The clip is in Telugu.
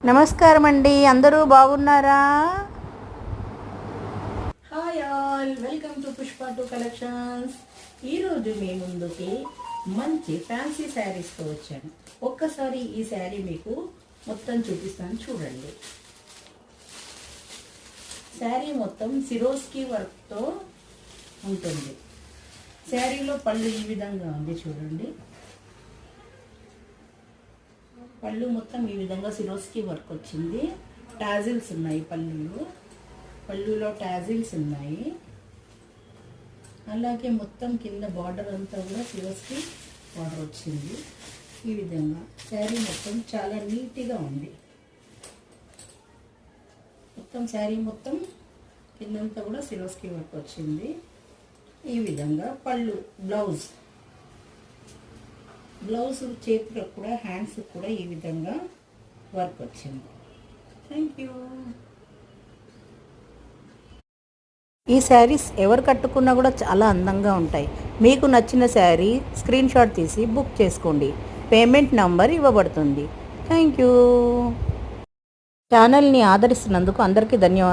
నమస్కారం అండి, అందరూ బాగున్నారా? Hi all, welcome to Pushpa two collections. ఈరోజు మీ ముందుకి మంచి ఫ్యాన్సీ శారీస్తో వచ్చాను. ఒక్కసారి ఈ శారీ మీకు మొత్తం చూపిస్తాను, చూడండి. శారీ మొత్తం సిరోస్కి వర్క్తో ఉంటుంది. శారీలో పళ్ళు ఈ విధంగా ఉంది, చూడండి. పళ్ళు మొత్తం ఈ విధంగా సిరోస్కి వర్క్ వచ్చింది. టాజిల్స్ ఉన్నాయి పళ్ళులో టాజిల్స్ ఉన్నాయి. అలాగే మొత్తం కింద బార్డర్ అంతా కూడా సిరోస్కి బార్డర్ వచ్చింది. ఈ విధంగా శారీ మొత్తం చాలా నీట్గా ఉంది. మొత్తం శారీ మొత్తం కిందంతా కూడా సిరోస్కి వర్క్ వచ్చింది. ఈ విధంగా పళ్ళు, బ్లౌజ్ చేతులకు కూడా, హ్యాండ్స్ కూడా ఈ విధంగా వర్క్ వచ్చింది. Thank you. ఈ శారీస్ ఎవరు కట్టుకున్నా కూడా చాలా అందంగా ఉంటాయి. మీకు నచ్చిన శారీ స్క్రీన్ షాట్ తీసి బుక్ చేసుకోండి. పేమెంట్ నంబర్ ఇవ్వబడుతుంది. Thank you. ఛానల్ని ఆదరిస్తున్నందుకు అందరికీ ధన్యవాదాలు.